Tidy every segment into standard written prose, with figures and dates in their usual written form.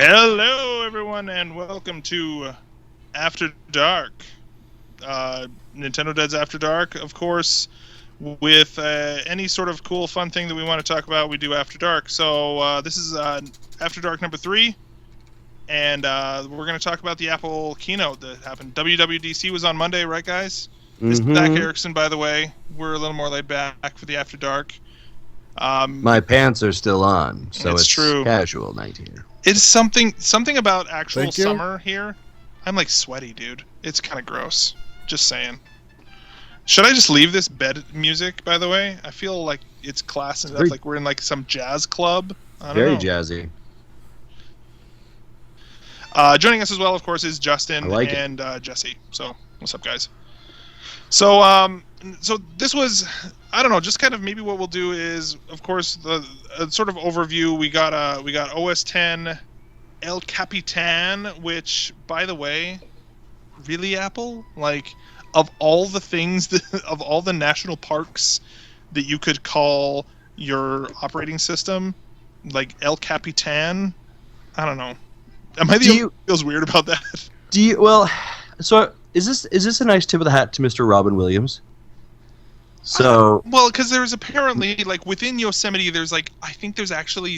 Hello, everyone, and welcome to After Dark. Nintendo Dead's After Dark, of course, with any sort of cool, fun thing that we want to talk about, we do After Dark. So this is After Dark number 3, and we're going to talk about the Apple Keynote that happened. WWDC was on Monday, right, guys? This is Zach Erickson, by the way. We're a little more laid back for the After Dark. My pants are still on, so it's true. Casual night here. It's something about actual summer here. I'm like sweaty, dude. It's kind of gross. Just saying. Should I just leave this bed music, by the way? I feel like it's class enough, like we're in like some jazz club. I don't know. Jazzy. Joining us as well, of course, is Justin and Jesse. So, what's up, guys? So this was, I don't know, just kind of maybe what we'll do is, of course, the sort of overview. We got OS 10 El Capitan, which, by the way, really, Apple, like, of all the things of all the national parks that you could call your operating system, like El Capitan, I don't know. Am I the only one who feels weird about that? So is this a nice tip of the hat to Mr. Robin Williams? So because there's apparently, like, within Yosemite, there's like, I think there's actually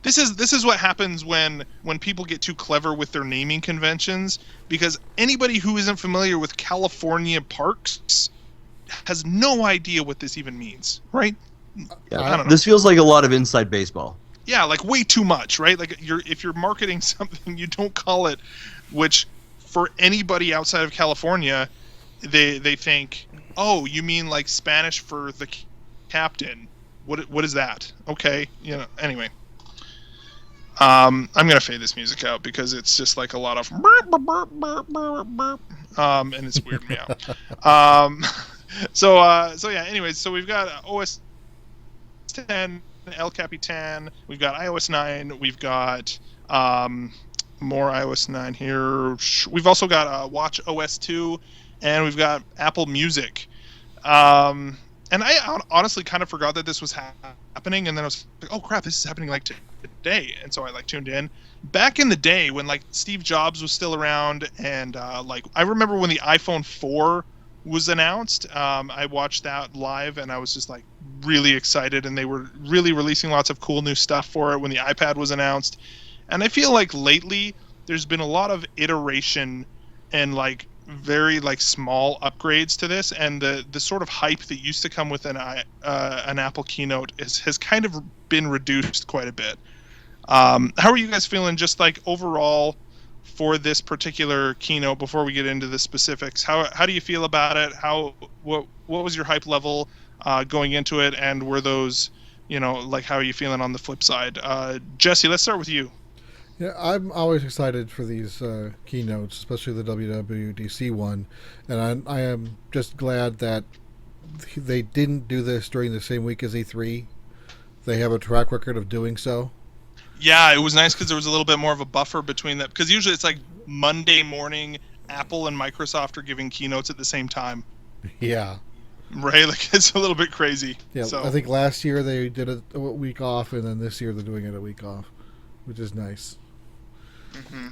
this is what happens when people get too clever with their naming conventions, because anybody who isn't familiar with California parks has no idea what this even means, right? Yeah, I don't know. This feels like a lot of inside baseball. Yeah, like way too much, right? Like if you're marketing something, you don't call it, which for anybody outside of California, they think, oh, you mean like Spanish for the captain? What is that? Okay, Anyway, I'm gonna fade this music out because it's just like a lot of burp, burp, burp, burp, burp, and it's weirding me out. So yeah. Anyways, so we've got OS 10, El Capitan. We've got iOS 9. We've got more iOS 9 here. We've also got Watch OS 2, and we've got Apple Music. And I honestly kind of forgot that this was happening, and then I was like, oh crap, this is happening like today. And so I like tuned in. Back in the day when like Steve Jobs was still around, and like I remember when the iPhone 4 was announced, I watched that live, and I was just like really excited, and they were really releasing lots of cool new stuff for it when the iPad was announced. And I feel like lately there's been a lot of iteration and like very like small upgrades to this, and the sort of hype that used to come with an Apple keynote has kind of been reduced quite a bit. How are you guys feeling just like overall for this particular keynote before we get into the specifics? How do you feel about it? What was your hype level going into it, and were those, like, how are you feeling on the flip side? Jesse, let's start with you. Yeah, I'm always excited for these keynotes, especially the WWDC one, and I am just glad that they didn't do this during the same week as E3. They have a track record of doing so. Yeah, it was nice because there was a little bit more of a buffer between that, because usually it's like Monday morning, Apple and Microsoft are giving keynotes at the same time. Yeah. Right? Like, it's a little bit crazy. Yeah, so I think last year they did it a week off, and then this year they're doing it a week off, which is nice. Mm-hmm.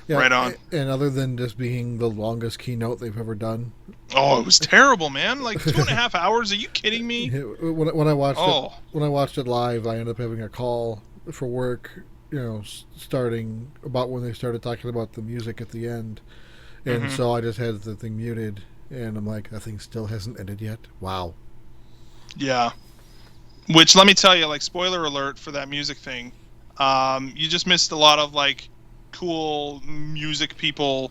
Yeah, right on. And other than just being the longest keynote they've ever done. Oh, it was terrible, man! Like 2.5 hours. Are you kidding me? When I watched it live, I ended up having a call for work. Starting about when they started talking about the music at the end, and so I just had the thing muted, and I'm like, that thing still hasn't ended yet. Wow. Yeah. Which, let me tell you, like, spoiler alert for that music thing. You just missed a lot of like cool music people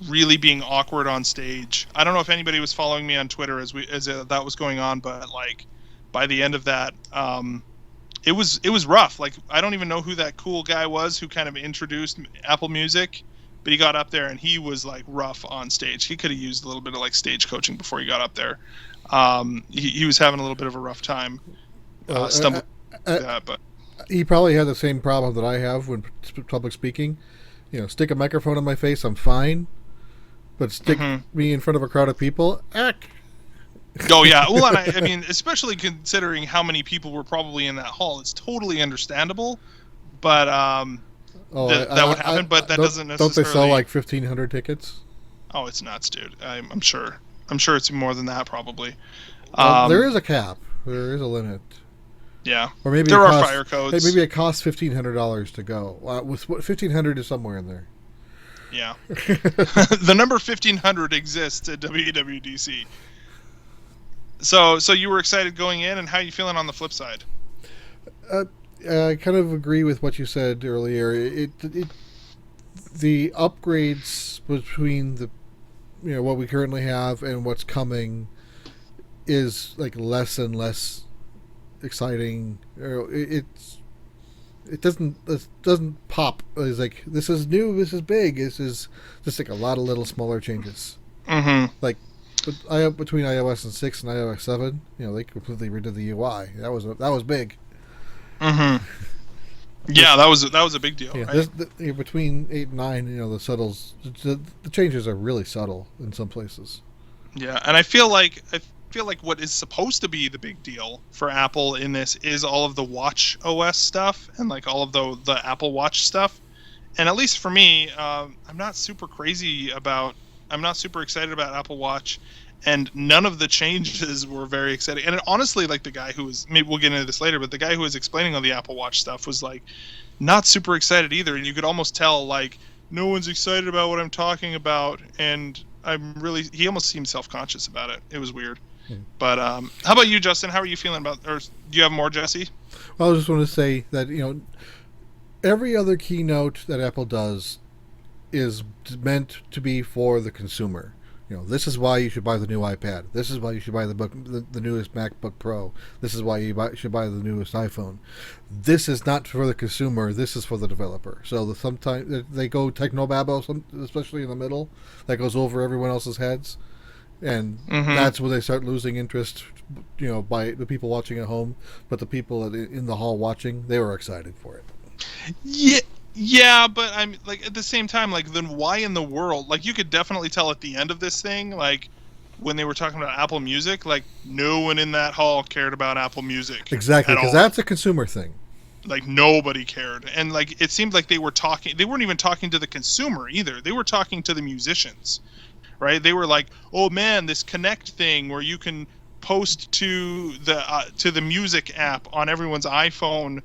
really being awkward on stage. I don't know if anybody was following me on Twitter as that was going on, but like by the end of that, it was rough. Like, I don't even know who that cool guy was who kind of introduced Apple Music, but he got up there and he was like rough on stage. He could have used a little bit of like stage coaching before he got up there. He was having a little bit of a rough time stumbling that, but. He probably had the same problem that I have when public speaking. Stick a microphone in my face, I'm fine. But stick me in front of a crowd of people, heck. Oh, yeah. Well, I mean, especially considering how many people were probably in that hall, it's totally understandable. but that would happen. But that doesn't necessarily. Don't they sell like 1,500 tickets? Oh, it's nuts, dude. I'm sure. I'm sure it's more than that, probably. Well, there is a cap. There is a limit. Yeah. Or maybe there are fire codes. Maybe it costs $1,500 to go. With $1,500 is somewhere in there. Yeah. The number 1,500 exists at WWDC. So you were excited going in, and how are you feeling on the flip side? I kind of agree with what you said earlier. The upgrades between the what we currently have and what's coming is like less and less exciting. It doesn't pop. It's like, this is new, this is big. This is just like a lot of little smaller changes. Mm-hmm. Like between iOS and 6 and iOS 7, they completely redid the UI. That was big. Mm-hmm. Yeah, that was a big deal. Yeah, right? Between 8 and 9, the changes are really subtle in some places. Yeah, and I feel like what is supposed to be the big deal for Apple in this is all of the Watch OS stuff and like all of the Apple Watch stuff. And at least for me, I'm not super excited about Apple Watch, and none of the changes were very exciting. And honestly, like the guy who was, maybe we'll get into this later, but the guy who was explaining all the Apple Watch stuff was like not super excited either. And you could almost tell like no one's excited about what I'm talking about, and he almost seemed self-conscious about it. It was weird. But how about you, Justin? How are you feeling about, or do you have more, Jesse? Well, I just want to say that every other keynote that Apple does is meant to be for the consumer. This is why you should buy the new iPad. This is why you should buy the newest MacBook Pro. This is why you should buy the newest iPhone. This is not for the consumer. This is for the developer. So sometimes they go technobabble, especially in the middle, that goes over everyone else's heads. And that's when they start losing interest, by the people watching at home. But the people in the hall watching, they were excited for it. Yeah, but I'm like, at the same time, like, then why in the world? Like, you could definitely tell at the end of this thing, like, when they were talking about Apple Music, like, no one in that hall cared about Apple Music. Exactly, because that's a consumer thing. Like, nobody cared. And, like, it seemed like they weren't even talking to the consumer either. They were talking to the musicians. Right? They were like, "Oh man, this Connect thing where you can post to the music app on everyone's iPhone.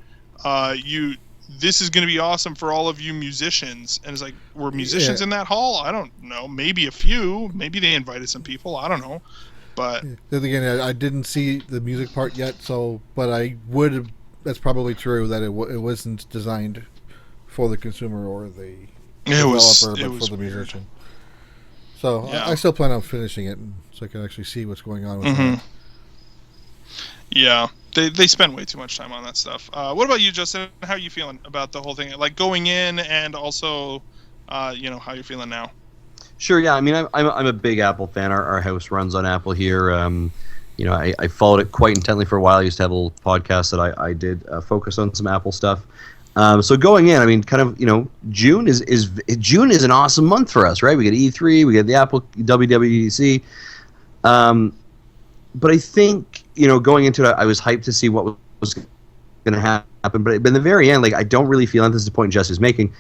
This is going to be awesome for all of you musicians." And it's like, were musicians in that hall? I don't know. Maybe a few. Maybe they invited some people. I don't know. But then again, I didn't see the music part yet. But I would. That's probably true that it wasn't designed for the consumer or the developer, but for the musician. So yeah. I still plan on finishing it so I can actually see what's going on with it. Yeah, they spend way too much time on that stuff. What about you, Justin? How are you feeling about the whole thing? Like going in, and also, how you're feeling now? Sure. Yeah. I mean, I'm a big Apple fan. Our house runs on Apple here. I followed it quite intently for a while. I used to have a little podcast that I did focus on some Apple stuff. So going in, I mean, kind of, June is an awesome month for us, right? We get E3, we get the Apple WWDC. But I think, going into it, I was hyped to see what was going to happen. But in the very end, like, I don't really feel, and this is the point Jess is making,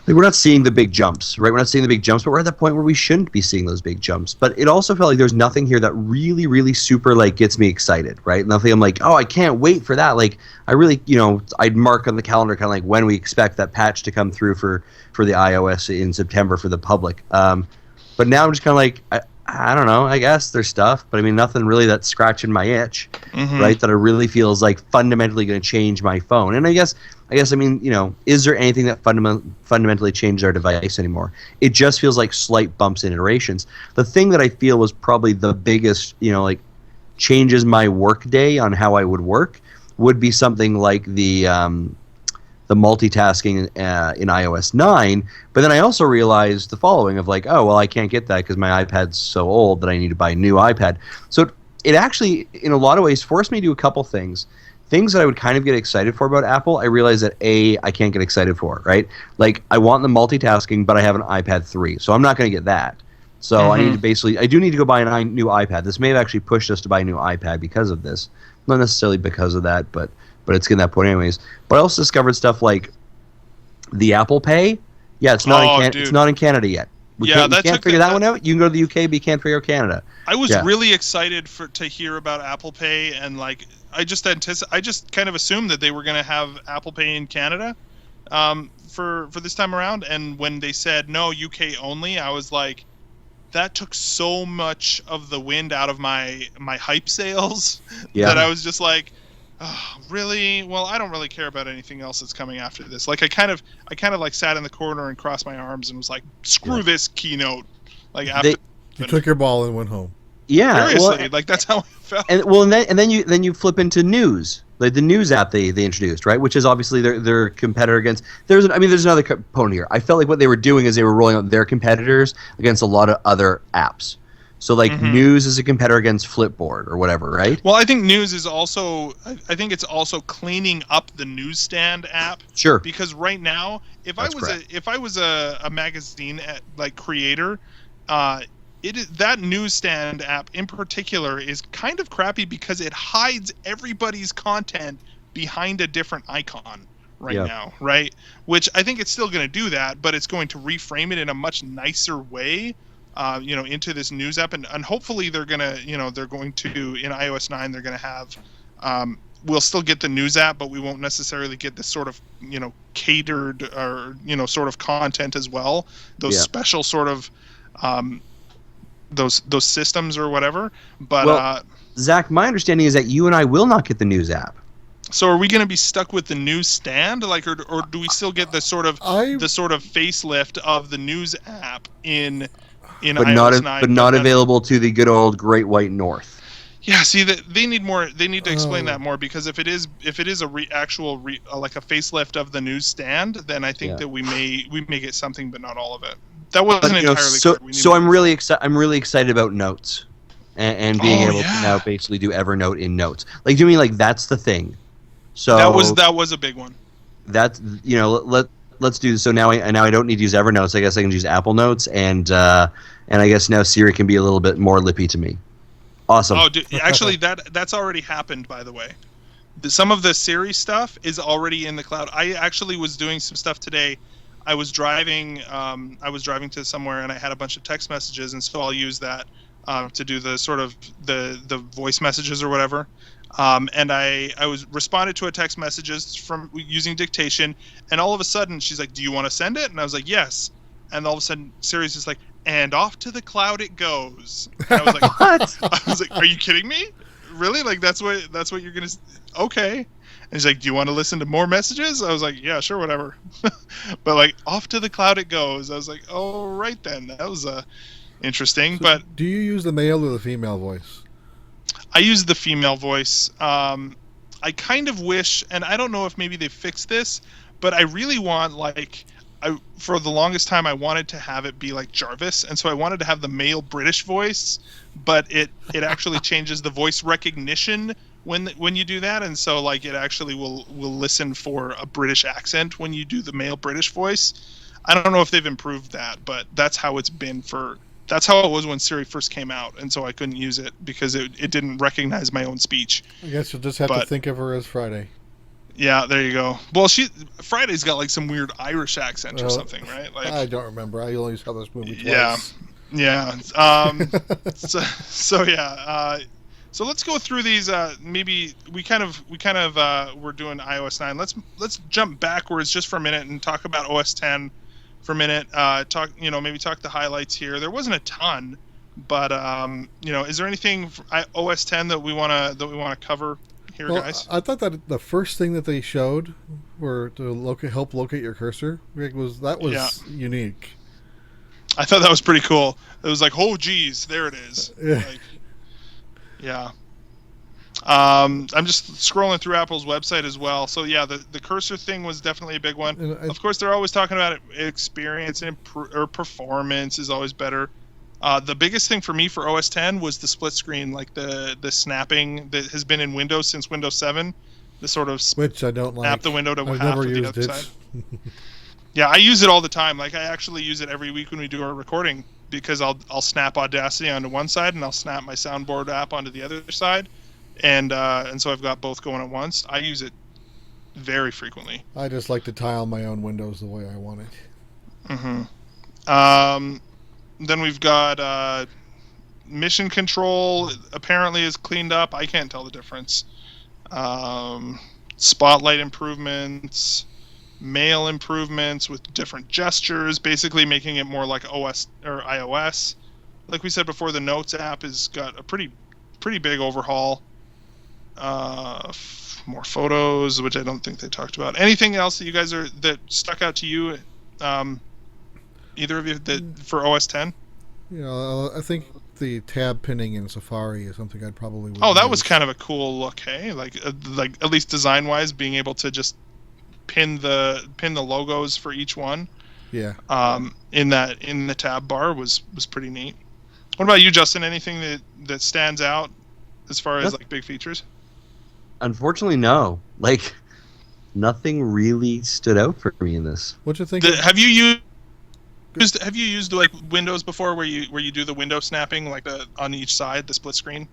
like, we're not seeing the big jumps, right? We're not seeing the big jumps, but we're at that point where we shouldn't be seeing those big jumps. But it also felt like there's nothing here that really, really super, like, gets me excited, right? Nothing I'm like, oh, I can't wait for that. Like, I really, I'd mark on the calendar kind of like when we expect that patch to come through for the iOS in September for the public. But now I'm just kind of like, I don't know, I guess there's stuff, but I mean, nothing really that's scratching my itch, right? That it really feels like fundamentally going to change my phone. And I guess, I mean, is there anything that fundamentally changed our device anymore? It just feels like slight bumps and iterations. The thing that I feel was probably the biggest, like, changes my work day on how I would work would be something like the multitasking in iOS 9. But then I also realized the following of like, oh, well, I can't get that because my iPad's so old that I need to buy a new iPad. So it actually, in a lot of ways, forced me to do a couple things. Things that I would kind of get excited for about Apple, I realized that I can't get excited for, right? Like, I want the multitasking, but I have an iPad 3, so I'm not going to get that. So I need to I do need to go buy a new iPad. This may have actually pushed us to buy a new iPad because of this. Not necessarily because of that, but but it's getting that point anyways. But I also discovered stuff like the Apple Pay. Yeah, it's not it's not in Canada yet. We can't figure that one out. You can go to the UK, but you can't figure out Canada. I was really excited to hear about Apple Pay, and like I just kind of assumed that they were going to have Apple Pay in Canada for this time around. And when they said no, UK only, I was like, that took so much of the wind out of my hype sails that I was just like, oh, really? Well, I don't really care about anything else that's coming after this. Like I kind of like sat in the corner and crossed my arms and was like, screw this Keynote. Like after you took your ball and went home. Yeah, seriously, like that's how I felt. And then you flip into news, like the news app they introduced, right? Which is obviously their competitor against. There's another component here. I felt like what they were doing is they were rolling out their competitors against a lot of other apps. So like news is a competitor against Flipboard or whatever, right? Well, I think news is also. I think it's also cleaning up the newsstand app. Sure. Because right now, if I was a magazine like creator, that newsstand app in particular is kind of crappy because it hides everybody's content behind a different icon now, right? Which I think it's still going to do that, but it's going to reframe it in a much nicer way. Into this news app, and hopefully they're going to in iOS 9 they're going to have, we'll still get the news app, but we won't necessarily get this sort of, catered or, sort of content as well. Those special sort of, those systems or whatever. But, Zach, my understanding is that you and I will not get the news app. So are we going to be stuck with the newsstand, like, or do we still get the sort of facelift of the news app in iOS 9, but not available to the good old Great White North. Yeah, see that they need more. They need to explain that more, because if it is actual like a facelift of the newsstand, then I think that we may get something, but not all of it. That wasn't entirely clear. So I'm really excited about Notes and being able to now basically do Evernote in Notes. Like, do you mean like that's the thing? So that was a big one. That's let's do this. So now I don't need to use Evernote. I guess I can use Apple Notes, and I guess now Siri can be a little bit more lippy to me. Awesome. Oh, dude, actually, that's already happened, by the way. Some of the Siri stuff is already in the cloud. I actually was doing some stuff today. I was driving to somewhere, and I had a bunch of text messages, and so I'll use that to do the sort of the voice messages or whatever. And I was responded to a text messages from using dictation, and all of a sudden she's like, "Do you want to send it?" And I was like, "Yes." And all of a sudden Siri's just like, "And off to the cloud it goes." And I was like, "What?" I was like, "Are you kidding me? Really? Like that's what you're gonna? Okay." And he's like, "Do you want to listen to more messages?" I was like, "Yeah, sure, whatever." But like, off to the cloud it goes. I was like, "Oh, right then." That was interesting. So but do you use the male or the female voice? I use the female voice. I kind of wish, and I don't know if maybe they fixed this, but I really want, like, for the longest time I wanted to have it be like Jarvis, and so I wanted to have the male British voice, but it actually changes the voice recognition when you do that, and so like it actually will listen for a British accent when you do the male British voice. I don't know if they've improved that, but that's how it's been that's how it was when Siri first came out, and so I couldn't use it because it didn't recognize my own speech. I guess you'll just have to think of her as Friday. Yeah, there you go. Well, Friday's got like some weird Irish accent or something, right? Like, I don't remember. I only saw this movie twice. Yeah. So let's go through these. Maybe we kind of we're doing iOS 9. Let's jump backwards just for a minute and talk about OS 10 for a minute. Maybe talk the highlights here. There wasn't a ton, but is there anything for OS 10 that we want to cover here, guys? I thought that the first thing that they showed were to help locate your cursor was unique. I thought that was pretty cool. It was like, oh geez, there it is. Yeah. I'm just scrolling through Apple's website as well. So yeah, the cursor thing was definitely a big one. Of course, they're always talking about experience and or performance is always better. The biggest thing for me for OS 10 was the split screen, like the snapping that has been in Windows since Windows 7. The sort of which I don't like. Snap the window to I've half never of the used other it. side. Yeah, I use it all the time. Like I actually use it every week when we do our recording, because I'll snap Audacity onto one side and I'll snap my soundboard app onto the other side, and so I've got both going at once. I use it very frequently. I just like to tile my own windows the way I want it. Then we've got mission control. Apparently is cleaned up. I can't tell the difference. Spotlight improvements, mail improvements with different gestures, basically making it more like OS or iOS. Like we said before, the Notes app has got a pretty big overhaul. More photos, which I don't think they talked about. Anything else that you guys that stuck out to you? Either of you that for OS 10? I think the tab pinning in Safari is something I'd probably. Oh, that was kind of a cool look, hey? Like at least design wise, being able to just pin the logos for each one. Yeah. In the tab bar was pretty neat. What about you, Justin? Anything that stands out as far as like big features? Unfortunately, no. Like, nothing really stood out for me in this. What you think? Have you used like Windows before, where you do the window snapping like on each side, the split screen?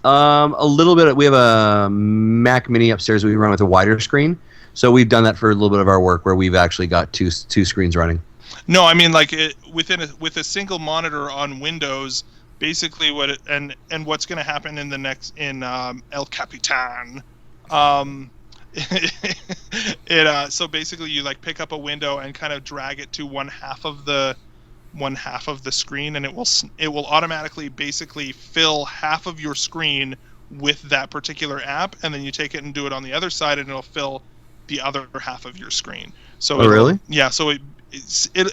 A little bit. We have a Mac Mini upstairs we run with a wider screen, so we've done that for a little bit of our work where we've actually got two screens running. No, I mean like with a single monitor on Windows. Basically, what's going to happen in El Capitan? So basically, you like pick up a window and kind of drag it to one half of the screen, and it will automatically basically fill half of your screen with that particular app, and then you take it and do it on the other side, and it'll fill the other half of your screen. So really? Yeah. So it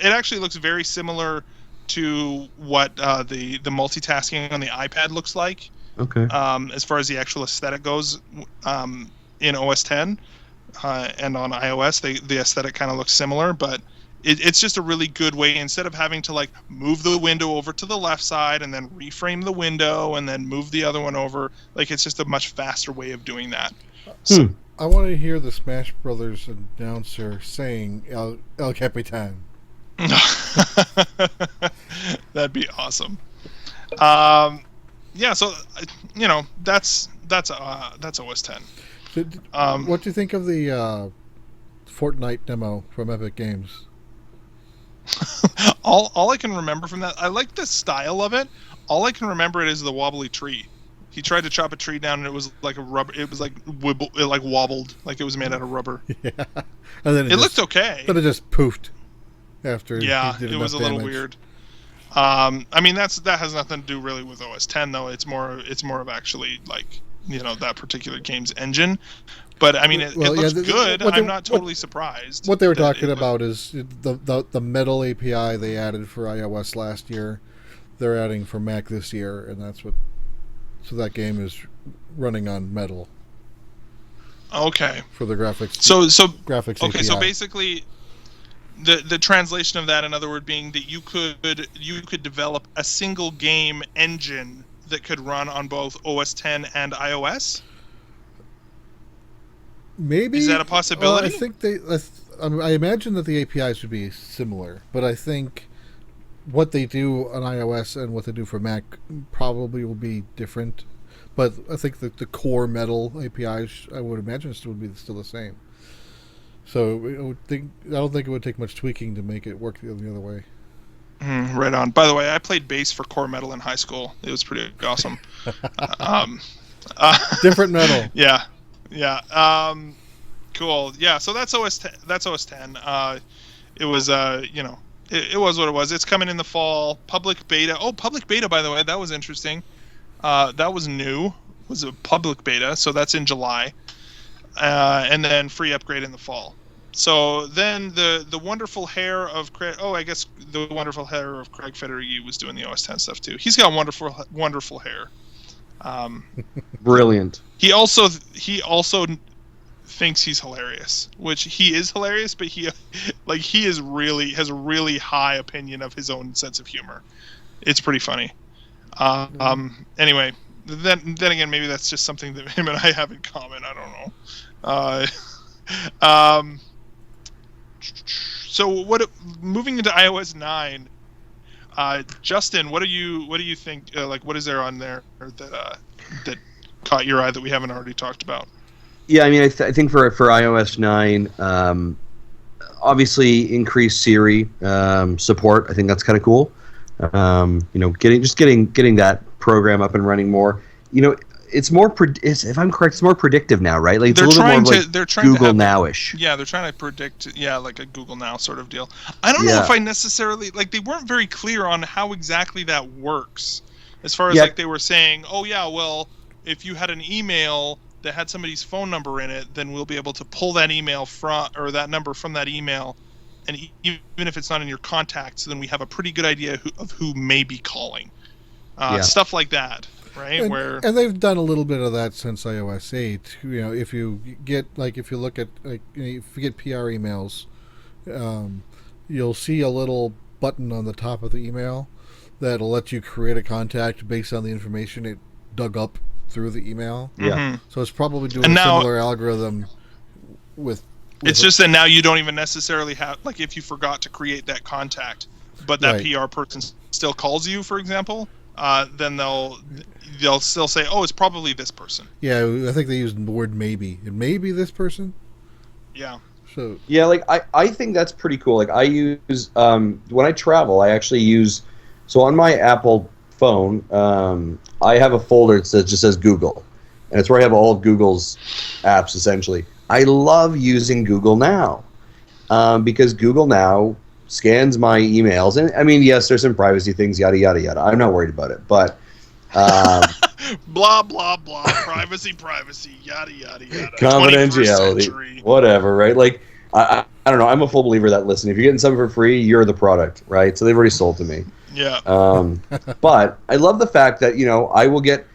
actually looks very similar to what the multitasking on the iPad looks like. Okay. As far as the actual aesthetic goes, in OS 10 and on iOS, the aesthetic kind of looks similar, but it's just a really good way, instead of having to like move the window over to the left side and then reframe the window and then move the other one over. Like, it's just a much faster way of doing that. So, I want to hear the Smash Brothers announcer saying El Capitan. That'd be awesome. Yeah, so that's OS 10. What do you think of the Fortnite demo from Epic Games? all I can remember from that, I like the style of it. All I can remember it is the wobbly tree. He tried to chop a tree down, and it was like a rubber. It was like it like wobbled, like it was made out of rubber. Yeah, and then it looked okay. Then it just poofed after. Yeah, he did it was a damage. little weird. I mean, that has nothing to do really with OS 10 though. It's more of actually like that particular game's engine. But I mean, it looks good. I'm not totally surprised. What they were talking about is the Metal API they added for iOS last year. They're adding for Mac this year, and that's what. So that game is running on Metal. Okay. For the graphics. So graphics. Okay, API. so basically, the translation of that, in other words, being that you could develop a single game engine that could run on both OS 10 and iOS. Maybe. Is that a possibility? I think I imagine that the APIs would be similar, but I think what they do on iOS and what they do for Mac probably will be different. But I think that the core Metal APIs, I would imagine, would be still the same. So I don't think it would take much tweaking to make it work the other way. Right on. By the way, I played bass for core Metal in high school. It was pretty awesome. Different Metal. Yeah. Cool. Yeah. So that's OS 10. That's OS 10. It was it was what it was. It's coming in the fall. Public beta. Oh, public beta. By the way, that was interesting. That was new. It was a public beta, so that's in July. And then free upgrade in the fall. So then the wonderful hair of Craig. Oh, I guess the wonderful hair of Craig Federighi was doing the OS 10 stuff too. He's got wonderful hair. Brilliant. He also thinks he's hilarious, which he is hilarious, but he has a really high opinion of his own sense of humor. It's pretty funny. Anyway, then again, maybe that's just something that him and I have in common. I don't know. So moving into iOS 9, Justin, what do you think? What is there on there that caught your eye that we haven't already talked about? Yeah, I mean, I think for iOS 9, obviously increased Siri support. I think that's kind of cool. Getting that program up and running more. It's more. If I'm correct, it's more predictive now, right? Like it's a little bit more like Google Now-ish. Yeah, they're trying to predict. Yeah, like a Google Now sort of deal. I don't know if I necessarily like. They weren't very clear on how exactly that works. As far as like they were saying, oh yeah, well, if you had an email that had somebody's phone number in it, then we'll be able to pull that email or that number from that email, and even if it's not in your contacts, then we have a pretty good idea of who may be calling. Stuff like that, right? And they've done a little bit of that since iOS 8. If you look at if you get PR emails, you'll see a little button on the top of the email that'll let you create a contact based on the information it dug up through the email. Yeah. Mm-hmm. So it's probably doing a similar algorithm with it's just that now you don't even necessarily have, like, if you forgot to create that contact, but that PR person still calls you, for example, then they'll still say, oh, it's probably this person. Yeah, I think they used the word maybe. It may be this person. Yeah. So yeah, like I think that's pretty cool. Like I use when I travel, I actually use on my Apple phone, I have a folder that just says Google, and it's where I have all of Google's apps essentially. I love using Google Now because Google Now scans my emails, and I mean, yes, there's some privacy things, yada yada yada. I'm not worried about it, but blah blah blah, privacy, yada yada yada, confidentiality, whatever, right? Like I don't know. I'm a full believer that, listen, if you're getting something for free, you're the product, right? So they've already sold to me. Yeah. But I love the fact that I will get.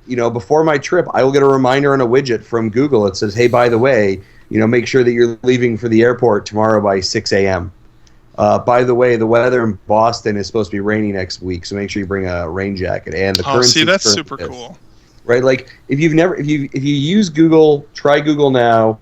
Before my trip, I will get a reminder on a widget from Google that says, hey, by the way, make sure that you're leaving for the airport tomorrow by 6 a.m. By the way, the weather in Boston is supposed to be rainy next week, so make sure you bring a rain jacket. And the currency. That's super cool. Right? Like, if you use Google, try Google Now.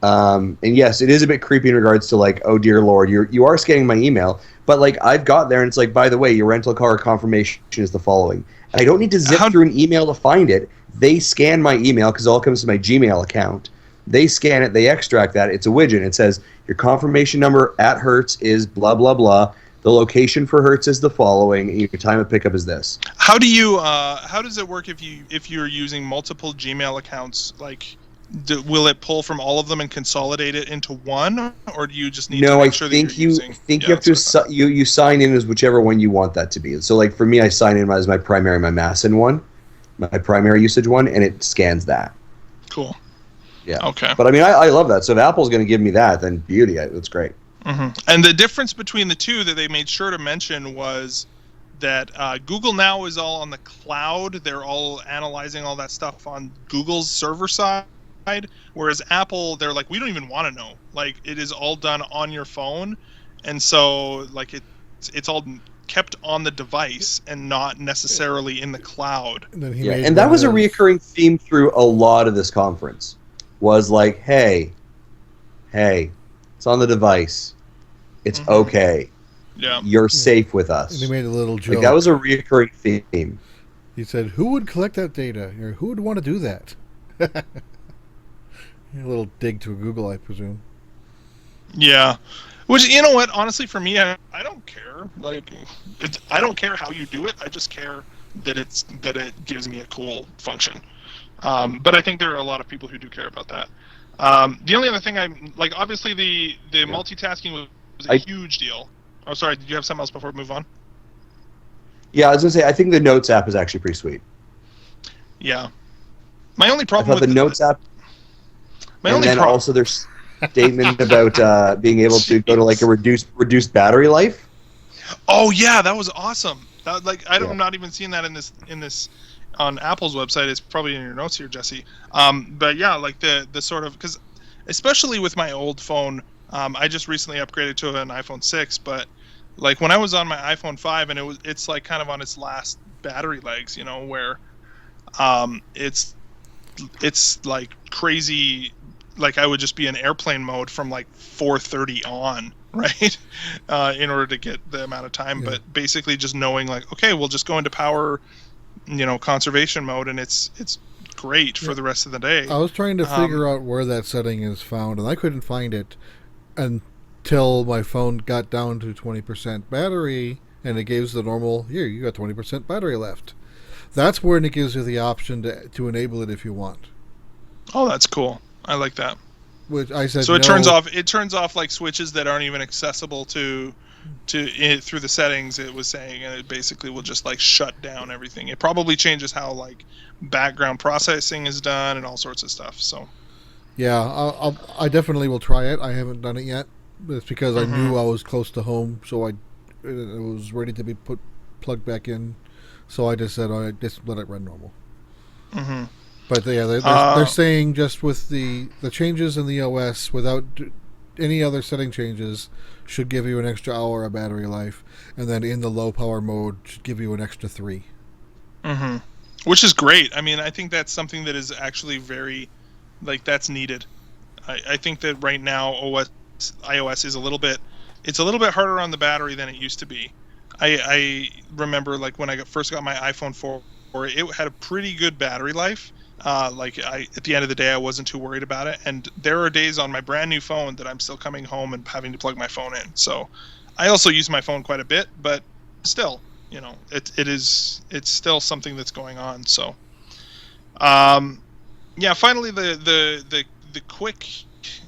And yes, it is a bit creepy in regards to like, oh dear Lord, you are scanning my email. But like, I've got there and it's like, by the way, your rental car confirmation is the following. And I don't need to zip through an email to find it. They scan my email because it all comes to my Gmail account. They scan it, they extract that. It's a widget. It says your confirmation number at Hertz is blah blah blah. The location for Hertz is the following. And your time of pickup is this. How does it work if you're using multiple Gmail accounts? Like, will it pull from all of them and consolidate it into one, or do you just need to make sure that you're using? I think you have to you sign in as whichever one you want that to be. So like for me, I sign in as my primary, my MASN one, my primary usage one, and it scans that. Cool. Yeah. Okay. But I mean, I love that. So if Apple's going to give me that, then beauty, that's great. Mm-hmm. And the difference between the two that they made sure to mention was that Google Now is all on the cloud. They're all analyzing all that stuff on Google's server side. Whereas Apple, they're like, we don't even want to know. Like, it is all done on your phone, and so like it's all kept on the device and not necessarily in the cloud. And that was a reoccurring theme through a lot of this conference. Was like, hey, it's on the device. It's okay. Yeah, you're safe with us. And he made a little joke. Like, that was a reoccurring theme. He said, "Who would collect that data? Or who would want to do that?" A little dig to Google, I presume. Yeah, which, you know what? Honestly, for me, I don't care. Like, I don't care how you do it. I just care that it gives me a cool function. But I think there are a lot of people who do care about that. The only other thing I'm like, obviously the multitasking was a huge deal. Oh, sorry. Did you have something else before we move on? Yeah, I was gonna say, I think the Notes app is actually pretty sweet. Yeah. My only problem with the Notes app. Also their statement about being able to go to like a reduced battery life. Oh yeah, that was awesome. That, like, I'm not even seeing that in this on Apple's website. It's probably in your notes here, Jesse. But yeah, like the sort of, because especially with my old phone, I just recently upgraded to an iPhone 6, but like when I was on my iPhone 5 and it's like kind of on its last battery legs, where it's like crazy. Like, I would just be in airplane mode from like 4:30 on, right? In order to get the amount of time. Yeah. But basically just knowing like, okay, we'll just go into power, conservation mode, and it's great for the rest of the day. I was trying to figure out where that setting is found, and I couldn't find it until my phone got down to 20% battery, and it gives the normal, here, you got 20% battery left. That's when it gives you the option to enable it if you want. Oh, that's cool. I like that. Which I said so it no. turns off like switches that aren't even accessible to through the settings. It was saying, and it basically will just like shut down everything. It probably changes how like background processing is done and all sorts of stuff. So yeah, I definitely will try it. I haven't done it yet. It's because I knew I was close to home, so it was ready to be plugged back in. So I just said, I just let it run normal. Mm-hmm. But yeah, they're saying just with the changes in the OS, without any other setting changes, should give you an extra hour of battery life, and then in the low power mode should give you an extra 3. Mm-hmm. Which is great. I mean, I think that's something that is actually very, like, that's needed. I think that right now iOS is a little bit harder on the battery than it used to be. I remember like when I first got my iPhone 4, it had a pretty good battery life. At the end of the day, I wasn't too worried about it. And there are days on my brand new phone that I'm still coming home and having to plug my phone in. So I also use my phone quite a bit, but still, it's still something that's going on. So, finally the quick,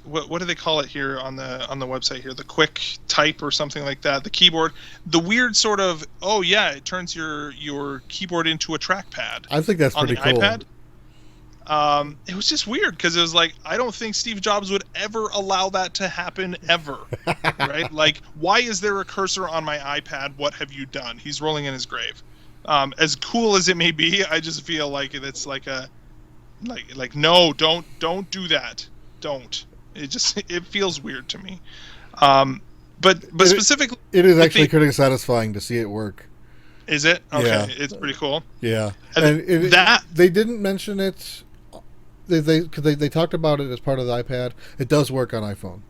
what do they call it here on the website here? The quick type or something like that. The keyboard, the weird sort of, it turns your keyboard into a trackpad. I think that's pretty cool. iPad. It was just weird because it was like, I don't think Steve Jobs would ever allow that to happen ever, right? Like, why is there a cursor on my iPad? What have you done? He's rolling in his grave. As cool as it may be, I just feel like it's like no, don't do that. Don't. It feels weird to me. But specifically, it is actually pretty satisfying to see it work. Is it? Okay, yeah. It's pretty cool. Yeah, and they didn't mention it. They talked about it as part of the iPad. It does work on iPhone.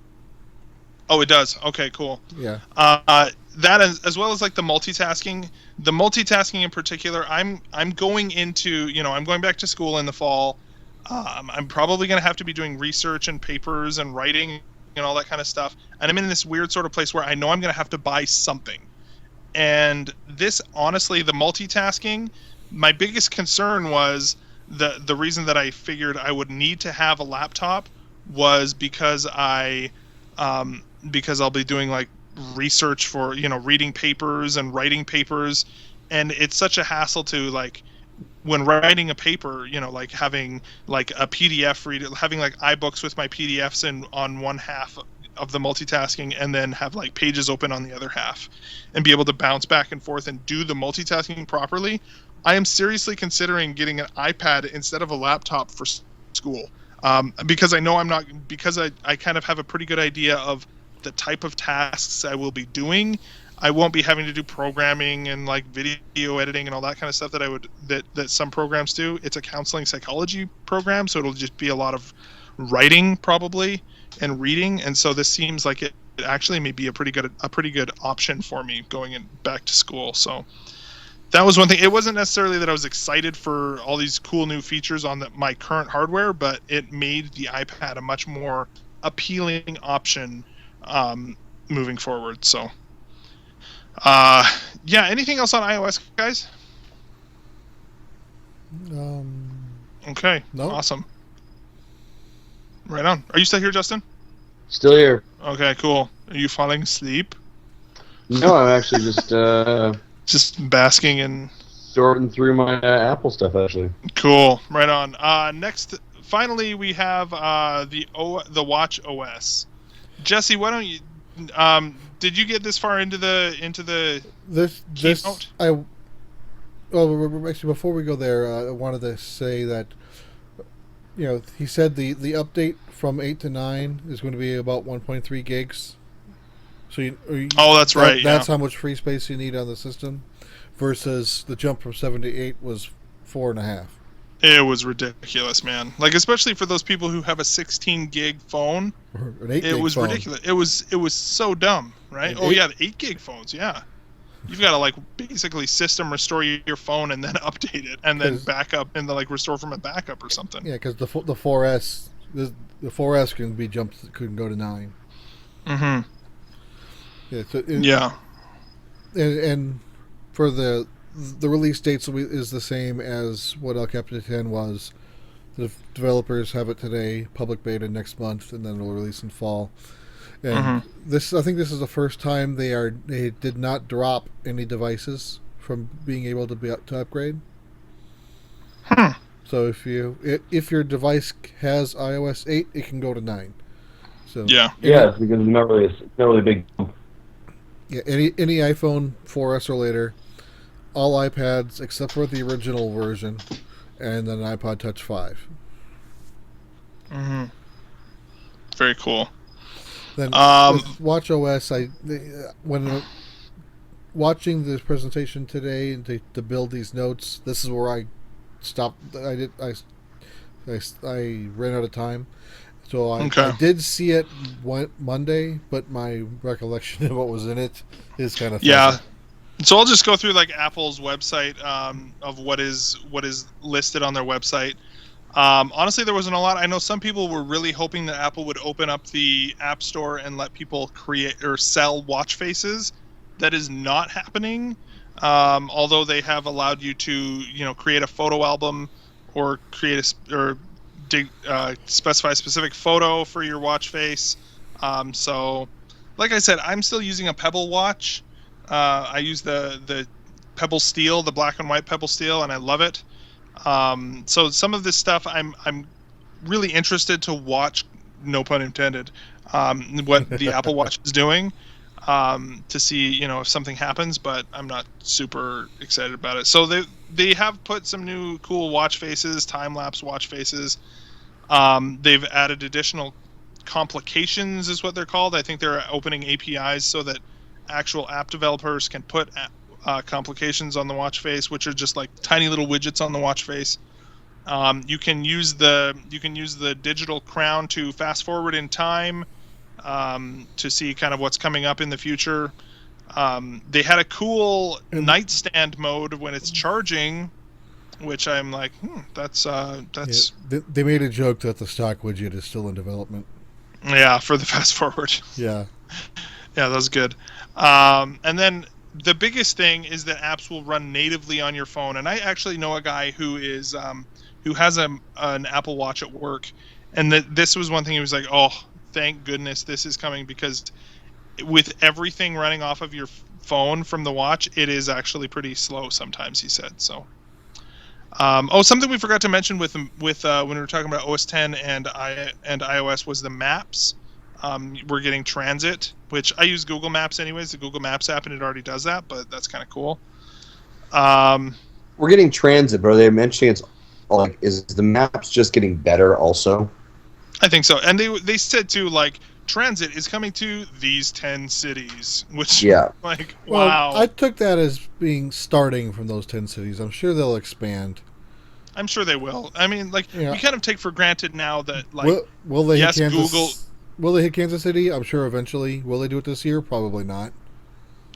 Oh, it does. Okay, cool. Yeah. That as well as like the multitasking. The multitasking in particular, I'm going into, I'm going back to school in the fall. I'm probably going to have to be doing research and papers and writing and all that kind of stuff. And I'm in this weird sort of place where I know I'm going to have to buy something. And this, honestly, the multitasking, my biggest concern was the reason that I figured I would need to have a laptop was because because I'll be doing like research for, reading papers and writing papers. And it's such a hassle to like, when writing a paper, like having like a PDF having like iBooks with my PDFs on one half of the multitasking, and then have like pages open on the other half, and be able to bounce back and forth and do the multitasking properly. I am seriously considering getting an iPad instead of a laptop for school, because I know I kind of have a pretty good idea of the type of tasks I will be doing. I won't be having to do programming and like video editing and all that kind of stuff that some programs do. It's a counseling psychology program, so it'll just be a lot of writing probably and reading. And so this seems like it actually may be a pretty good option for me going back to school. So that was one thing. It wasn't necessarily that I was excited for all these cool new features on my current hardware, but it made the iPad a much more appealing option moving forward. So. Anything else on iOS, guys? Okay. No. Awesome. Right on. Are you still here, Justin? Still here. Okay, cool. Are you falling asleep? No, I'm actually just just basking in sorting through my Apple stuff, actually. Cool. Right on. Next, finally, we have the Watch OS. Jesse, why don't you? Did you get this far into the Keynote? Actually, before we go there, I wanted to say that he said the update from 8 to 9 is going to be about 1.3 gigs. So that's right. That's how much free space you need on the system, versus the jump from 7 to 8 was 4.5. It was ridiculous, man. Like, especially for those people who have a 16 gig phone. Or an 8 gig It was phone. ridiculous. It was so dumb, right? The 8 gig phones, yeah. You've got to like basically system restore your phone and then update it and then back up and then like restore from a backup or something. Yeah, because the 4S the 4S couldn't go to 9. Mm-hmm. Yeah. So yeah. And for the release dates is the same as what El Capitan 10 was. The developers have it today, public beta next month, and then it'll release in fall. And I think this is the first time they did not drop any devices from being able to upgrade. So if your device has iOS 8, it can go to 9. So because it's not really a big jump. Yeah, any iPhone 4S or later, all iPads except for the original version, and then iPod Touch 5. Mm-hmm. Very cool. Then with Watch OS, when watching this presentation today and to build these notes, this is where I stopped. I ran out of time, so I did see it Monday, but my recollection of what was in it is kind of fuzzy. So I'll just go through like Apple's website of what is listed on their website. Honestly, there wasn't a lot. I know some people were really hoping that Apple would open up the App Store and let people create or sell watch faces. That is not happening. Although they have allowed you to, create a photo album or specify a specific photo for your watch face. So, like I said, I'm still using a Pebble watch. I use the Pebble Steel, the black and white Pebble Steel, and I love it. So some of this stuff I'm really interested to watch, no pun intended, what the Apple Watch is doing, to see, if something happens, but I'm not super excited about it. So they have put some new cool watch faces, time-lapse watch faces. They've added additional complications is what they're called. I think they're opening APIs so that actual app developers can put complications on the watch face, which are just like tiny little widgets on the watch face. You can use the digital crown to fast forward in time, to see kind of what's coming up in the future. They had a cool nightstand mode when it's charging, which I'm like, that's. Yeah, they made a joke that the stock widget is still in development. Yeah, for the fast forward. Yeah. Yeah, that was good. And then the biggest thing is that apps will run natively on your phone. And I actually know a guy who has an Apple Watch at work, and this was one thing he was like, "Oh, thank goodness this is coming," because with everything running off of your phone from the watch, it is actually pretty slow sometimes, he said. So, something we forgot to mention with when we were talking about OS 10 and iOS was the maps. We're getting transit, which I use Google Maps anyways, the Google Maps app, and it already does that, but that's kind of cool. We're getting transit, but are they mentioning is the maps just getting better also? I think so. And they said too, like, transit is coming to these 10 cities, which, like, wow. Well, I took that as being starting from those 10 cities. I'm sure they'll expand. I'm sure they will. I mean, like, we kind of take for granted now that, like, will they yes, hit Google... Will they hit Kansas City? I'm sure eventually. Will they do it this year? Probably not.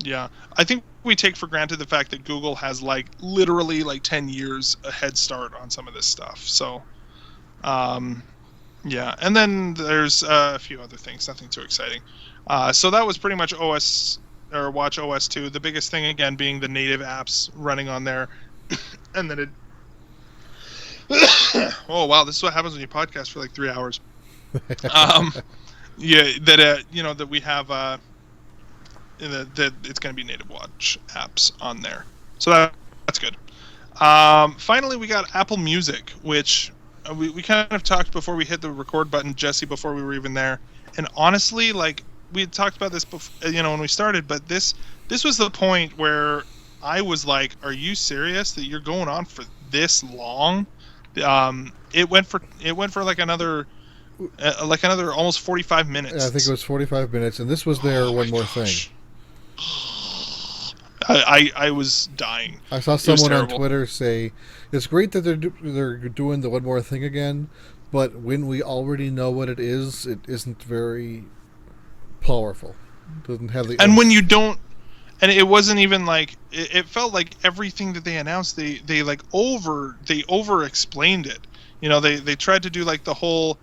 Yeah. I think we take for granted the fact that Google has, like, literally, like, 10 years a head start on some of this stuff. So, yeah. And then there's a few other things. Nothing too exciting. So that was pretty much Watch OS 2. The biggest thing, again, being the native apps running on there. And then oh, wow. This is what happens when you podcast for, like, 3 hours. Yeah, that we have that it's going to be native watch apps on there, so that's good. Finally, we got Apple Music, which we kind of talked before we hit the record button, Jesse, before we were even there. And honestly, like, we had talked about this before, when we started, but this was the point where I was like, "Are you serious that you're going on for this long?" It went for like another almost 45 minutes. Yeah, I think it was 45 minutes, and this was their one more thing. I was dying. I saw someone on Twitter say, "It's great that they're doing the one more thing again, but when we already know what it isn't very powerful. Doesn't have the And it wasn't even like it felt like everything that they announced, they over explained it. They tried to do like the whole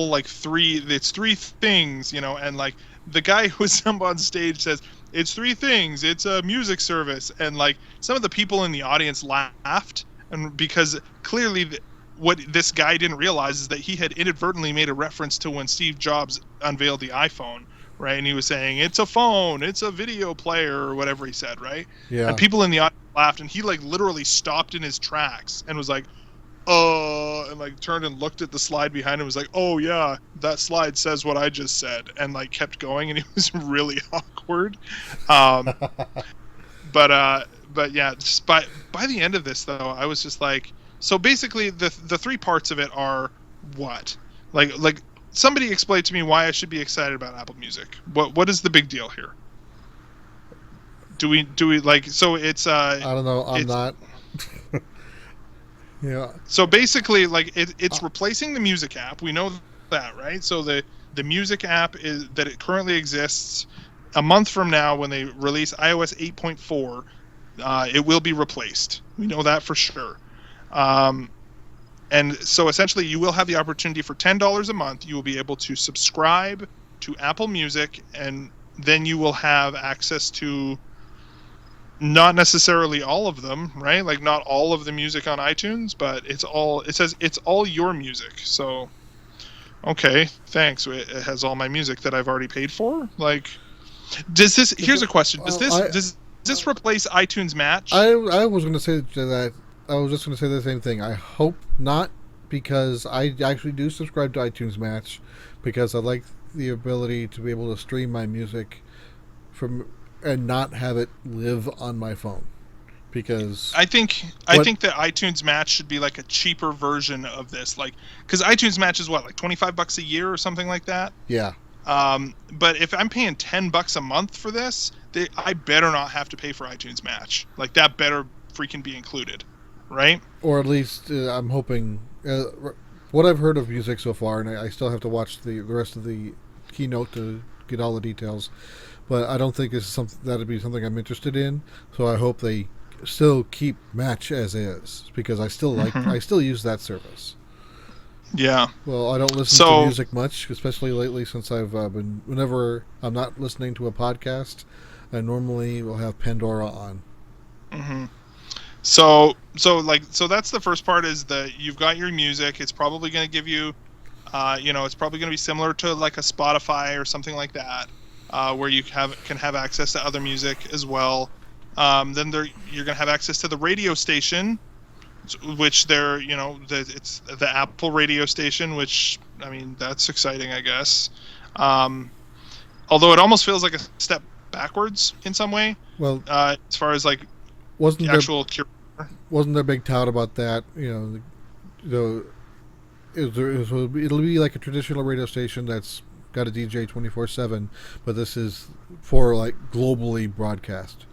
like it's three things, and like the guy who was up on stage says it's three things. It's a music service, and like some of the people in the audience laughed, and because clearly what this guy didn't realize is that he had inadvertently made a reference to when Steve Jobs unveiled the iPhone, right? And he was saying it's a phone, it's a video player, or whatever he said, right? Yeah. And people in the audience laughed, and he like literally stopped in his tracks and was like, and like turned and looked at the slide behind him and was like, oh yeah, that slide says what I just said, and like kept going, and it was really awkward. But yeah, just by the end of this though, I was just like, so basically the three parts of it are what? Like somebody explain to me why I should be excited about Apple Music. What is the big deal here? Do we like, so it's I don't know, I'm not. Yeah. So basically, like it's replacing the music app. We know that, right? So the music app is that it currently exists. A month from now, when they release iOS 8.4, it will be replaced. We know that for sure. And so essentially, you will have the opportunity for $10 a month. You will be able to subscribe to Apple Music, and then you will have access to not necessarily all of them, right? Like not all of the music on iTunes, but it says it's all your music. So, okay, thanks. It has all my music that I've already paid for. Like, here's a question. Does this replace iTunes Match? I was going to say that. I was just going to say the same thing. I hope not, because I actually do subscribe to iTunes Match because I like the ability to be able to stream my music from and not have it live on my phone. Because I think that iTunes Match should be like a cheaper version of this, like, because iTunes Match is what, like $25 a year or something like that. Yeah. But if I'm paying $10 a month for this, I better not have to pay for iTunes Match. Like that better freaking be included, right? Or at least I'm hoping. What I've heard of music so far, and I still have to watch the rest of the keynote to get all the details. But I don't think that'd be something I'm interested in. So I hope they still keep Match as is, because I still I still use that service. Yeah. Well, I don't listen to music much, especially lately, since I've been. Whenever I'm not listening to a podcast, I normally will have Pandora on. Mm-hmm. So that's the first part, is that you've got your music. It's probably going to give you, it's probably going to be similar to like a Spotify or something like that, where you can have access to other music as well. Then you're going to have access to the radio station, which it's the Apple radio station, which, I mean, that's exciting, I guess. Although it almost feels like a step backwards in some way. Well, as far as like wasn't the actual wasn't there big tout about that? It'll be like a traditional radio station that's got a DJ 24/7, but this is for like globally broadcast.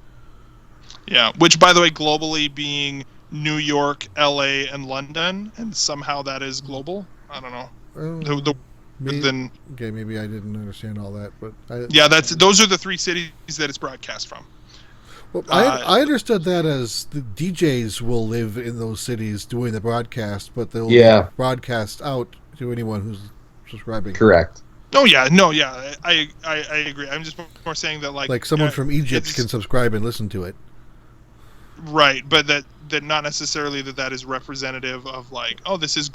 Yeah, which, by the way, globally being New York, LA, and London, and somehow that is global. I don't know. Maybe I didn't understand all that, but those are the three cities that it's broadcast from. Well, I understood that as the DJs will live in those cities doing the broadcast, but they'll broadcast out to anyone who's subscribing. Correct. Oh yeah, no, yeah, I agree. I'm just more saying that like someone from Egypt can subscribe and listen to it. Right, but that not necessarily that is representative of like, oh, this is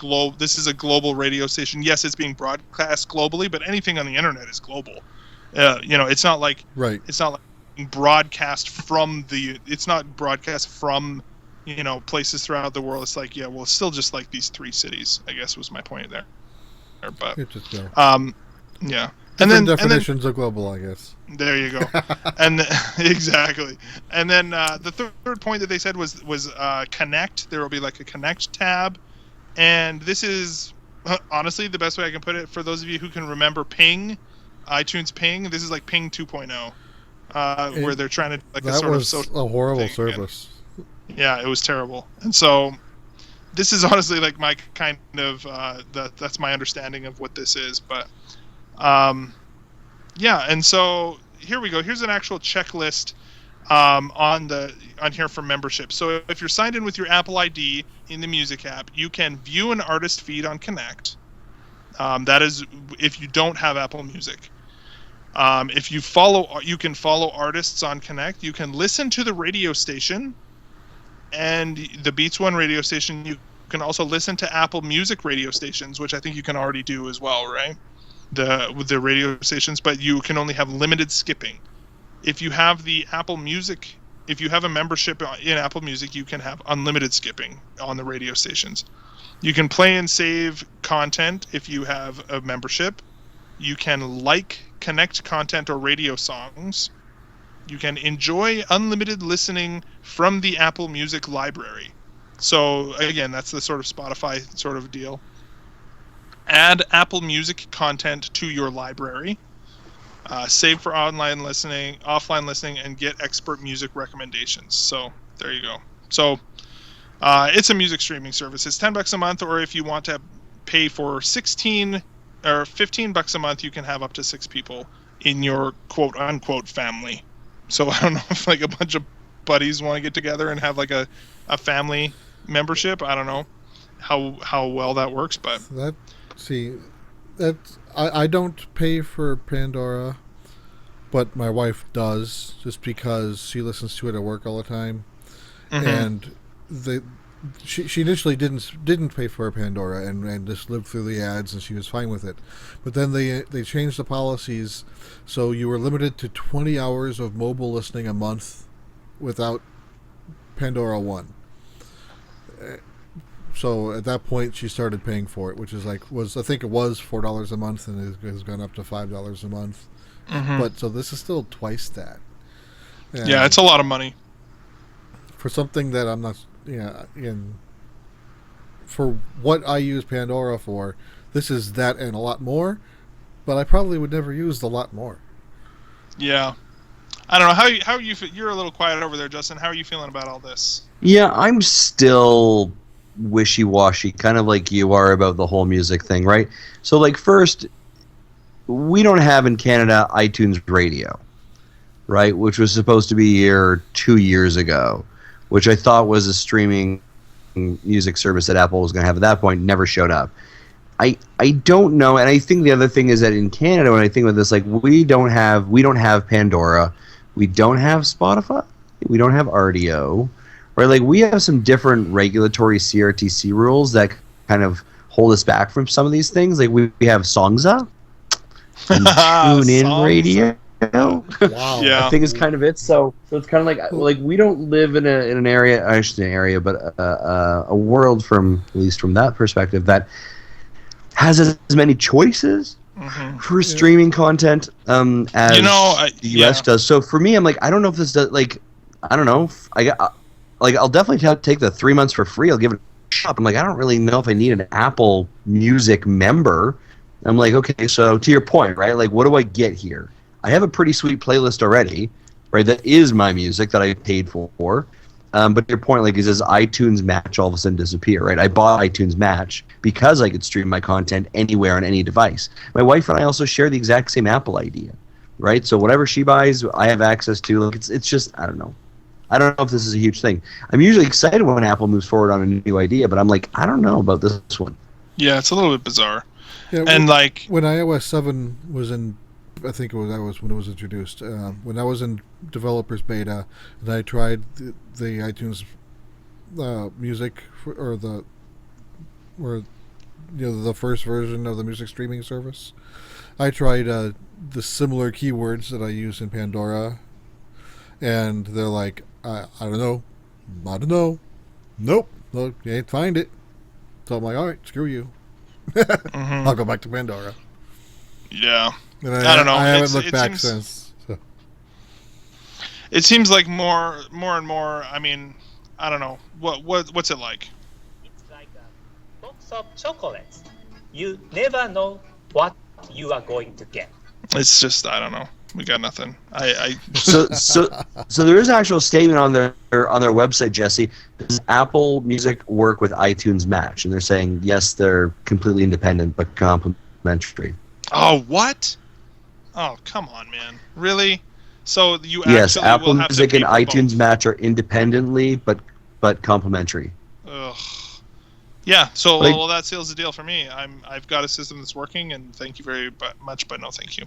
a global radio station. Yes, it's being broadcast globally, but anything on the internet is global. It's not like it's not like broadcast from it's not broadcast from places throughout the world. It's like, it's still just like these three cities, I guess, was my point there. But yeah. And then definitions of global, I guess. There you go. And exactly. And then the third point that they said was Connect. There will be like a Connect tab, and this is honestly the best way I can put it for those of you who can remember Ping, iTunes Ping. This is like Ping 2.0. Where they're trying to like that was a horrible service. Yeah, it was terrible. And so this is honestly like my kind of that's my understanding of what this is. But and so here we go. Here's an actual checklist on here for membership. So if you're signed in with your Apple ID in the music app, you can view an artist feed on Connect. That is if you don't have Apple Music. If you can follow artists on Connect. You can listen to the radio station and the Beats One radio station. You can also listen to Apple Music radio stations, which I think you can already do as well, right? With the radio stations, but you can only have limited skipping. If you have the Apple Music, if you have a membership in Apple Music, you can have unlimited skipping on the radio stations. You can play and save content if you have a membership. You can connect content or radio songs. You can enjoy unlimited listening from the Apple Music library. So again, that's the sort of Spotify sort of deal. Add Apple Music content to your library. Save for offline listening, and get expert music recommendations. So there you go. So it's a music streaming service. It's $10 a month, or if you want to pay for $16 or $15 a month, you can have up to 6 people in your quote unquote family. So I don't know if like a bunch of buddies want to get together and have like a family membership. I don't know how well that works, but I don't pay for Pandora, but my wife does, just because she listens to it at work all the time. Mm-hmm. And she initially didn't pay for Pandora and just lived through the ads, and she was fine with it. But then they changed the policies, so you were limited to 20 hours of mobile listening a month without Pandora One. So at that point, she started paying for it, which is I think it was $4 a month, and it has gone up to $5 a month. Mm-hmm. But so this is still twice that. And yeah, it's a lot of money for something that I'm not. For what I use Pandora for, this is that and a lot more. But I probably would never use the lot more. Yeah, I don't know how you. You're a little quiet over there, Justin. How are you feeling about all this? Yeah, I'm still wishy-washy, kind of like you are about the whole music thing, right? So, like, first, we don't have in Canada iTunes Radio, right? Which was supposed to be here 2 years ago, which I thought was a streaming music service that Apple was going to have at that point. Never showed up. I don't know, and I think the other thing is that in Canada, when I think about this, like, we don't have Pandora, we don't have Spotify, we don't have RDO. Right, like we have some different regulatory CRTC rules that kind of hold us back from some of these things. Like we have Songza and TuneIn Radio. Wow, yeah. I think is kind of it. So it's kind of like we don't live in an area, I should say an area, but a world from at least from that perspective that has as many choices for streaming content as the US does. So for me, I'm like, I don't know if this does. Like, I don't know. I'll definitely take the 3 months for free. I'll give it a shot. I'm like, I don't really know if I need an Apple Music member. I'm like, okay, so to your point, right? Like, what do I get here? I have a pretty sweet playlist already, right? That is my music that I paid for. But to your point, like, does iTunes Match all of a sudden disappear, right? I bought iTunes Match because I could stream my content anywhere on any device. My wife and I also share the exact same Apple idea, right? So whatever she buys, I have access to. Like, it's just, I don't know. I don't know if this is a huge thing. I'm usually excited when Apple moves forward on a new idea, but I'm like, I don't know about this one. Yeah, it's a little bit bizarre. Yeah, and when iOS 7 was in, I think that was when it was introduced. When I was in developers beta, and I tried the iTunes music the first version of the music streaming service. I tried the similar keywords that I use in Pandora, and they're like, I don't know. Nope, you can't find it. So I'm like, all right, screw you. I'll go back to Pandora. Yeah. And I don't know. I haven't looked back since. So. It seems like more and more. I mean, I don't know. What's it like? It's like a box of chocolates. You never know what you are going to get. It's just, I don't know. We got nothing. So there is an actual statement on their website, Jesse. Does Apple Music work with iTunes Match? And they're saying yes, they're completely independent but complementary. Oh, what? Oh, come on, man. Really? So you Yes, actually Apple will have Music to and pay for iTunes both. Match are independently, but complementary. Ugh. Yeah, so Like- well, that seals the deal for me. I've got a system that's working, and thank you very much, but no thank you.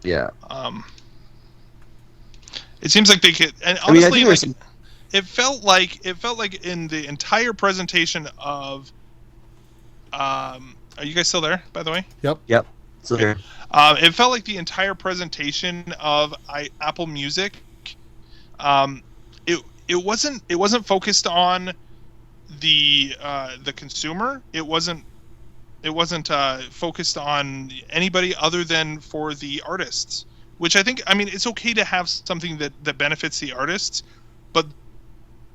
Yeah. It seems like they could, and I mean, I honestly, think like there's some, it felt like in the entire presentation of, are you guys still there, by the way? yep. So there. It felt like the entire presentation of Apple Music, it wasn't focused on the consumer. It wasn't focused on anybody other than for the artists, which I think, I mean, it's okay to have something that benefits the artists, but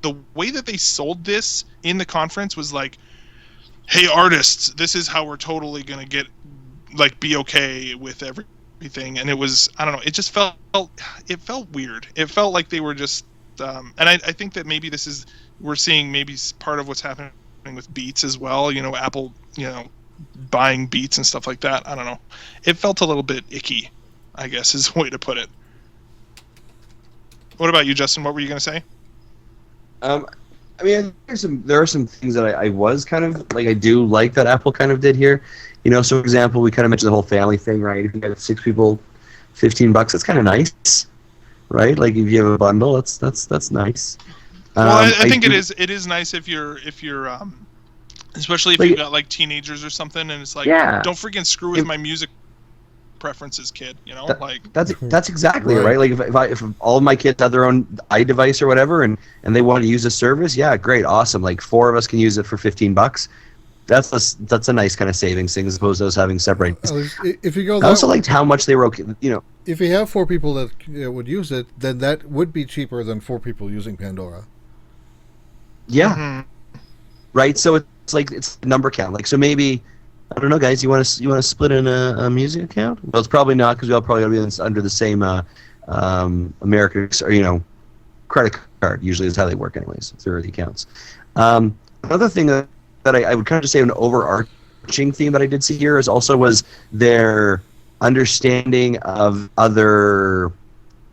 the way that they sold this in the conference was like, hey artists, this is how we're totally gonna be okay with everything. And it was, I don't know, it just felt weird. It felt like they were just and I think that maybe we're seeing maybe part of what's happening with Beats as well, Apple, buying Beats and stuff like that. I don't know, it felt a little bit icky, I guess is the way to put it. What about you, Justin? What were you gonna say? I mean, there are some things that I was kind of like, I do like that Apple kind of did here. So for example, we kind of mentioned the whole family thing, right? If you got 6 people, $15, that's kind of nice, right? Like if you have a bundle, that's nice. Well, I think it is nice if you're especially if you've got like teenagers or something, and it's like, yeah, don't freaking screw with my music preferences, kid. That's exactly Right. right. Like if all of my kids have their own iDevice or whatever, and they want to use a service, yeah, great, awesome. Like 4 of us can use it for $15. That's a nice kind of savings thing, as opposed to us having separate. At least if you go I also liked how much they were okay. if you have 4 people that would use it, then that would be cheaper than 4 people using Pandora. Yeah. Mm-hmm. Right. So it's like it's number count. Like, so maybe, I don't know, guys. You want to split in a music account? Well, it's probably not, because we all probably got to be under the same American or credit card. Usually is how they work, anyways, through the accounts. Another thing that I would kind of just say, an overarching theme that I did see here was their understanding of other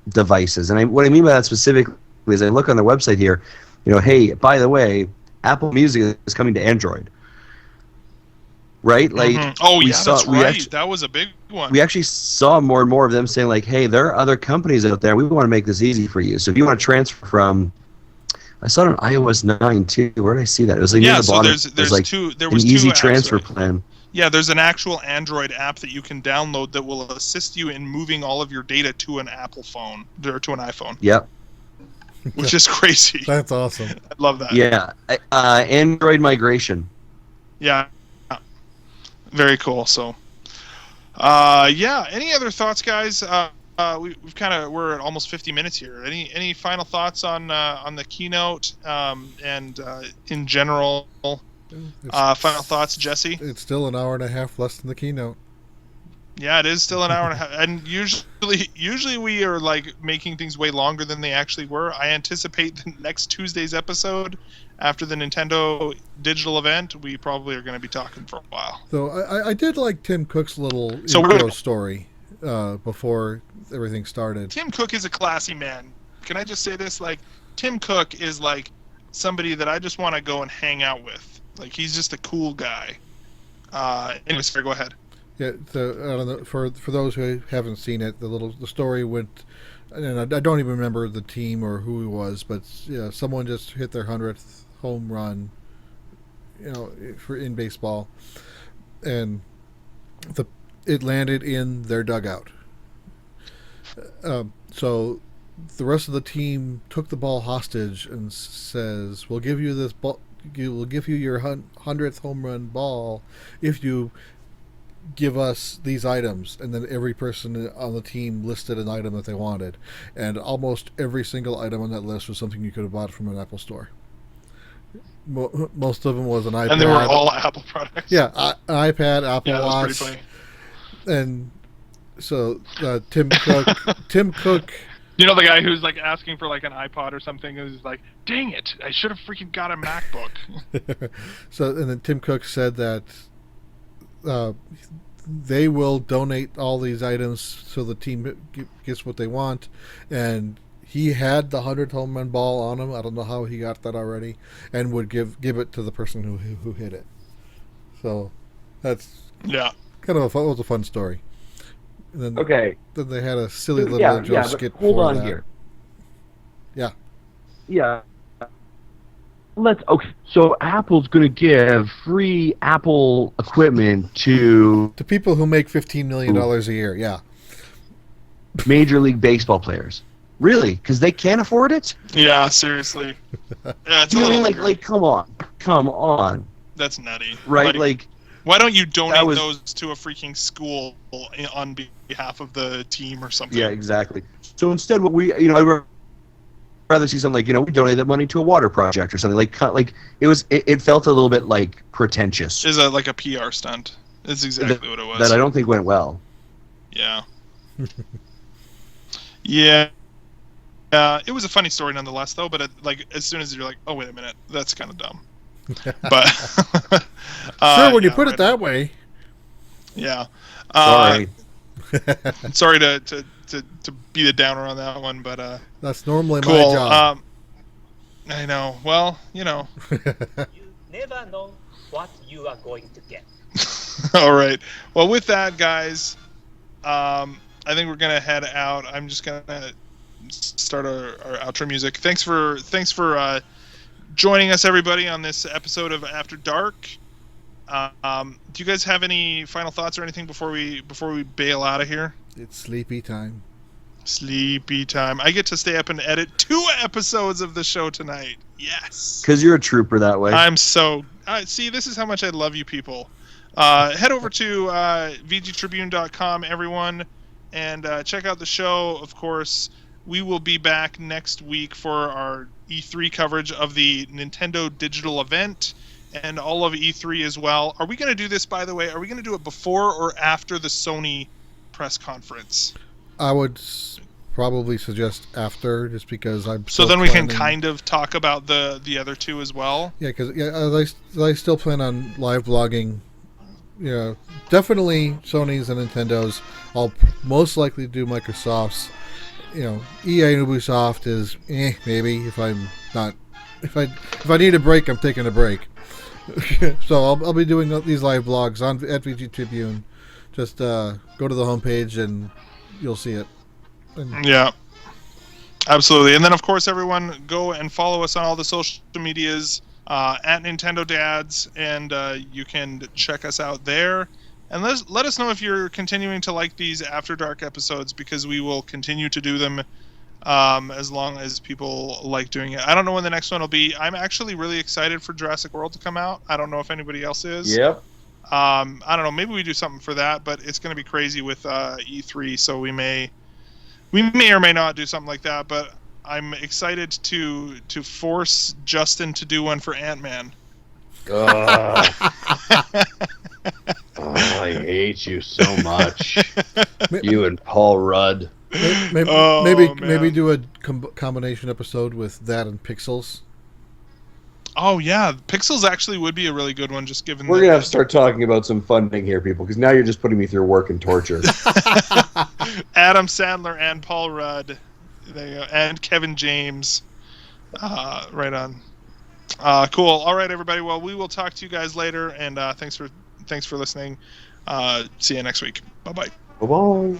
devices, and what I mean by that specifically is I look on their website here. Hey, by the way, Apple Music is coming to Android. Right? Like, oh yeah, that's right. That was a big one. We actually saw more and more of them saying like, hey, there are other companies out there. We want to make this easy for you. So if you want to transfer from, I saw it on iOS 9 too. Where did I see that? It was like near the bottom. There's like an easy transfer plan. Yeah, there's an actual Android app that you can download that will assist you in moving all of your data to an Apple phone or to an iPhone. Yep. Which is crazy. That's awesome. I love that. Yeah. Android migration. Yeah. Very cool. So, yeah. Any other thoughts, guys? We're at almost 50 minutes here. Any final thoughts on the keynote and in general? Final thoughts, Jesse? It's still an hour and a half less than the keynote. Yeah, it is still an hour and a half, and usually we are like making things way longer than they actually were. I anticipate the next Tuesday's episode, after the Nintendo digital event, we probably are going to be talking for a while. So I did like Tim Cook's little intro story before everything started. Tim Cook is a classy man. Can I just say this? Like, Tim Cook is like somebody that I just want to go and hang out with. Like, he's just a cool guy. Anyways, go ahead. Yeah, so I don't know, for those who haven't seen it, the story went, and I don't even remember the team or who it was, but yeah, someone just hit their 100th home run, in baseball, and it landed in their dugout. So the rest of the team took the ball hostage and says, "We'll give you this ball. We'll give you your 100th home run ball if you give us these items." And then every person on the team listed an item that they wanted, and almost every single item on that list was something you could have bought from an Apple store. Most of them was an iPad, and they were all Apple products. Yeah, an iPad, Apple Watch. Was pretty funny. And so Tim Cook. You know, the guy who's like asking for like an iPod or something, who's like, "Dang it, I should have freaking got a MacBook." So, and then Tim Cook said that they will donate all these items so the team gets what they want, and he had the 100 home run ball on him. I don't know how he got that already, and would give it to the person who hit it. So that's kind of a fun story. And then, then they had a silly little Joe skit. Hold on here. Yeah. So Apple's going to give free Apple equipment to people who make $15 million a year. Yeah. Major League Baseball players. Really? Because they can't afford it? Yeah, seriously. Yeah, you know, like, come on. That's nutty. Right? Like, why don't you donate those to a freaking school on behalf of the team or something? Yeah, exactly. So instead, what I'd rather see something like, we donate that money to a water project or something. Like it felt a little bit like pretentious. Is like a PR stunt? That's exactly what it was. That I don't think went well. Yeah. Yeah. It was a funny story nonetheless, though. But as soon as you're like, oh wait a minute, that's kind of dumb. But sure, when you put it that way. Yeah. Sorry. Sorry to be the downer on that one, but that's normally cool. my job. I know. Well, You never know what you are going to get. All right. Well, with that, guys, I think we're gonna head out. I'm just gonna start our outro music. Thanks for joining us, everybody, on this episode of After Dark. Do you guys have any final thoughts or anything before we bail out of here? It's sleepy time. Sleepy time. I get to stay up and edit 2 episodes of the show tonight. Yes. Because you're a trooper that way. I'm so... see, this is how much I love you people. Head over to vgtribune.com, everyone, and check out the show. Of course, we will be back next week for our E3 coverage of the Nintendo digital event and all of E3 as well. Are we going to do this, by the way? Are we going to do it before or after the Sony press conference? I would probably suggest after, just because I'm. So then we can kind of talk about the other two as well. Yeah, because I still plan on live blogging. Definitely Sony's and Nintendo's. I'll most likely do Microsoft's. EA and Ubisoft is maybe if I'm not if I need a break, I'm taking a break. So I'll be doing these live blogs at VG Tribune. Just go to the homepage and you'll see it. Yeah, absolutely. And then, of course, everyone go and follow us on all the social medias at Nintendo Dads, and you can check us out there. And let us know if you're continuing to like these After Dark episodes, because we will continue to do them as long as people like doing it. I don't know when the next one will be. I'm actually really excited for Jurassic World to come out. I don't know if anybody else is. Yep. I don't know. Maybe we do something for that, but it's going to be crazy with E3, so we may or may not do something like that. But I'm excited to force Justin to do one for Ant-Man. I hate you so much. You and Paul Rudd. Maybe do a combination episode with that and Pixels. Oh yeah, Pixels actually would be a really good one. Just given we're gonna have to start talking about some funding here, people, because now you're just putting me through work and torture. Adam Sandler and Paul Rudd, there you go, and Kevin James. Right on. Cool. All right, everybody. Well, we will talk to you guys later, and thanks for listening. See you next week. Bye bye. Bye bye.